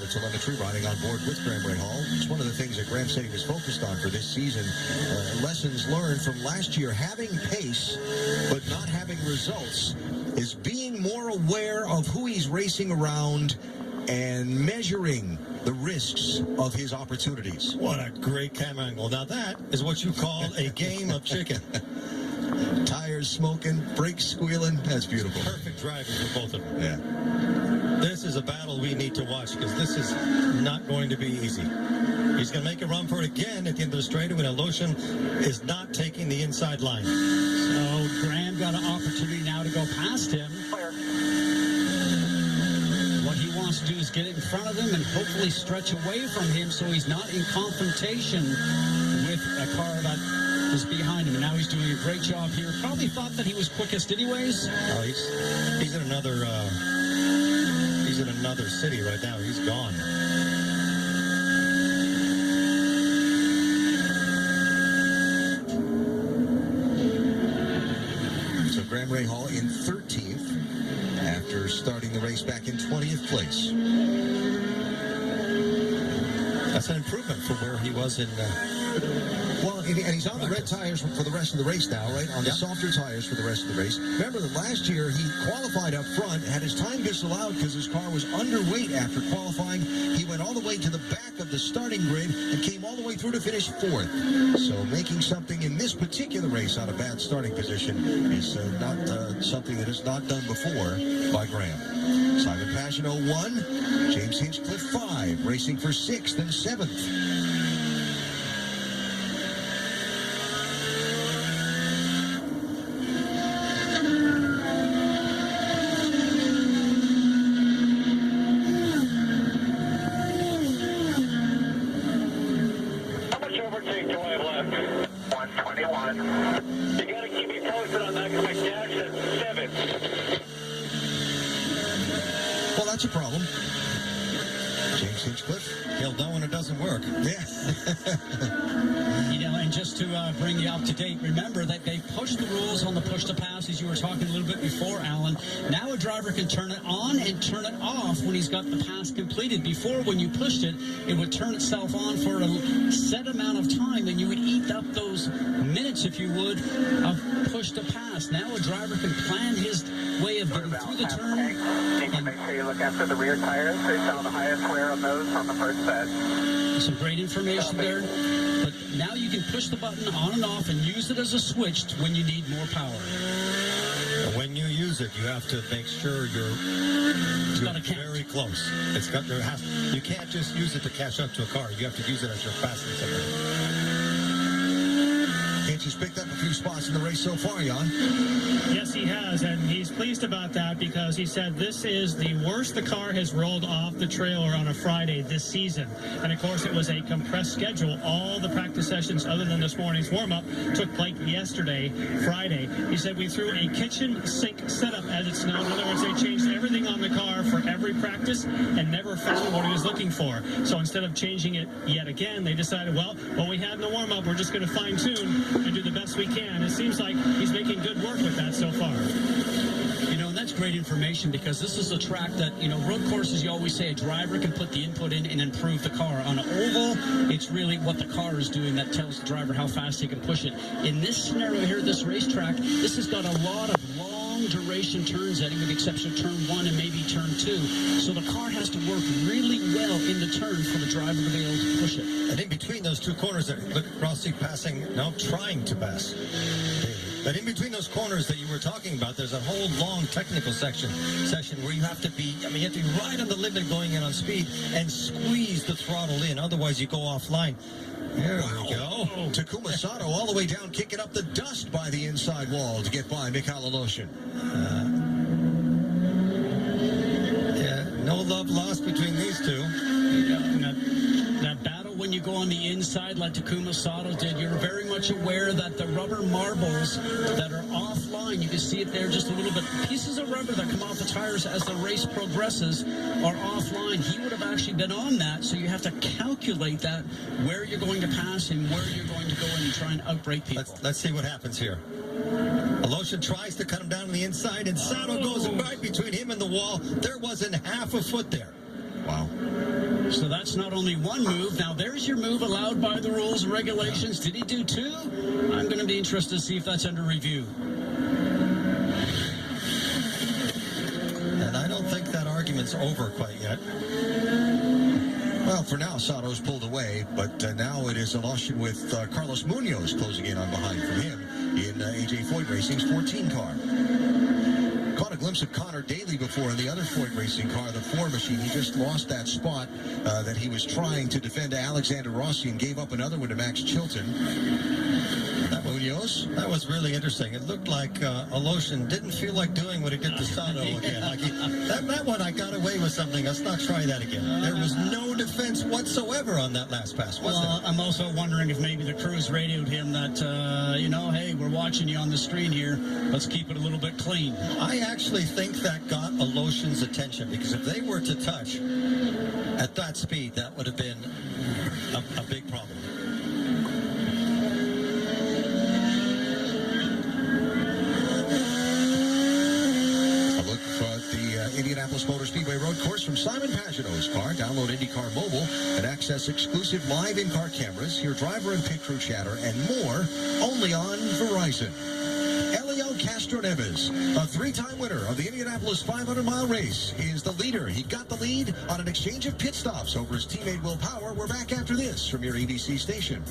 telemetry riding on board with Graham Rahal. It's one of the things that Graham said he was focused on for this season. Lessons learned from last year. Having pace, but not having results, is being more aware of who he's racing around and measuring the risks of his opportunities. What a great camera angle. Now that is what you call a game of chicken. Tires smoking, brakes squealing. That's beautiful. Perfect driving for both of them. Yeah. This is a battle we need to watch because this is not going to be easy. He's going to make a run for it again at the end of the straightaway when Aloshin is not taking the inside line. So Graham got an opportunity now to go past him. What he wants to do is get it in front of him and hopefully stretch away from him so he's not in confrontation with a car that is behind him. And now he's doing a great job here. Probably thought that he was quickest anyways. Oh, he's in another city right now. He's gone. So Graham Rahal in 13th after starting the race back in 20th place. That's an improvement from where he was in... Well, and he's on the red tires for the rest of the race now, right? On the softer tires for the rest of the race. Remember that last year he qualified up front, had his time disallowed because his car was underweight after qualifying. He went all the way to the back of the starting grid and came all the way through to finish 4th. So making something in this particular race out of bad starting position is not something that is not done before by Graham. Simon Pagenaud 1, James Hinchcliffe 5, racing for 6th and 7th. Well, that's a problem. James Hinchcliffe, he'll know when it doesn't work. Yeah. And just to bring you up to date, remember that they pushed the rules on the push-to-pass, as you were talking a little bit before, Alan. Now a driver can turn it on and turn it off when he's got the pass completed. Before, when you pushed it, it would turn itself on for a set amount of time, and you would eat up those minutes, if you would, of push-to-pass. Now a driver can plan his way of getting through the turn. You can make sure you look after the rear tires. They found the highest wear on those on the first set. Some great information there. But now you can push the button on and off and use it as a switch when you need more power. And when you use it, you have to make sure you're very close. You can't just use it to catch up to a car. You have to use it as you're passing somebody. He's picked up a few spots in the race so far, Jan. Yes, he has, and he's pleased about that because he said this is the worst the car has rolled off the trailer on a Friday this season. And, of course, it was a compressed schedule. All the practice sessions, other than this morning's warm-up, took place yesterday, Friday. He said we threw a kitchen sink setup, as it's known. In other words, they changed everything on the car for every practice and never found what he was looking for. So instead of changing it yet again, they decided, well, what we had in the warm-up, we're just going to fine-tune and do the best we can. It seems like he's making good work with that so far. And that's great information because this is a track that, road courses, you always say a driver can put the input in and improve the car. On an oval, it's really what the car is doing that tells the driver how fast he can push it. In this scenario here, this racetrack, this has got a lot of long duration turns at it, with the exception of turn 1 and maybe turn 2. So the car has to work really well in the turn for the driver to be able to push it. And in between those two corners, look at Rossi passing, now trying to pass. But in between those corners that you were talking about, there's a whole long technical section where you have to be, you have to be right on the limit going in on speed and squeeze the throttle in. Otherwise, you go offline. There we go. Takuma Sato all the way down, kicking up the dust by the inside wall to get by Mikhail Aloshin. No love lost between these two. That battle when you go on the inside like Takuma Sato did, you're very much aware that the rubber marbles that are offline, you can see it there just a little bit, pieces of rubber that come off the tires as the race progresses are offline. He would have actually been on that, so you have to calculate that, where you're going to pass him, where you're going to go in and try and outbrake people. Let's see what happens here. Aloshin tries to cut him down on the inside, and Sato goes right between him and the wall. There wasn't half a foot there. Wow. So that's not only one move. Now there's your move allowed by the rules and regulations. Did he do two? I'm going to be interested to see if that's under review. And I don't think that argument's over quite yet. Well, for now, Sato's pulled away, but now it is a caution with Carlos Munoz closing in on behind from him in A.J. Foyt Racing's 14 car. Caught a glimpse of Connor Daly before in the other Foyt Racing car, the 4 machine. He just lost that spot that he was trying to defend to Alexander Rossi and gave up another one to Max Chilton. That Munoz. That was really interesting. It looked like Aloshin didn't feel like doing what he did to Sato again. Like that one, I got away with something. Let's not try that again. There was no defense whatsoever on that last pass, was there? I'm also wondering if maybe the crews radioed him that, hey, we're watching you on the screen here. Let's keep it a little bit clean. I actually think that got Aloshin's attention, because if they were to touch at that speed, that would have been a big problem. Indianapolis Motor Speedway Road Course from Simon Pagino's car. Download IndyCar Mobile and access exclusive live in-car cameras, hear driver and pit crew chatter, and more only on Verizon. Elio Castroneves, a 3-time winner of the Indianapolis 500-mile race, is the leader. He got the lead on an exchange of pit stops over his teammate Will Power. We're back after this from your ABC station.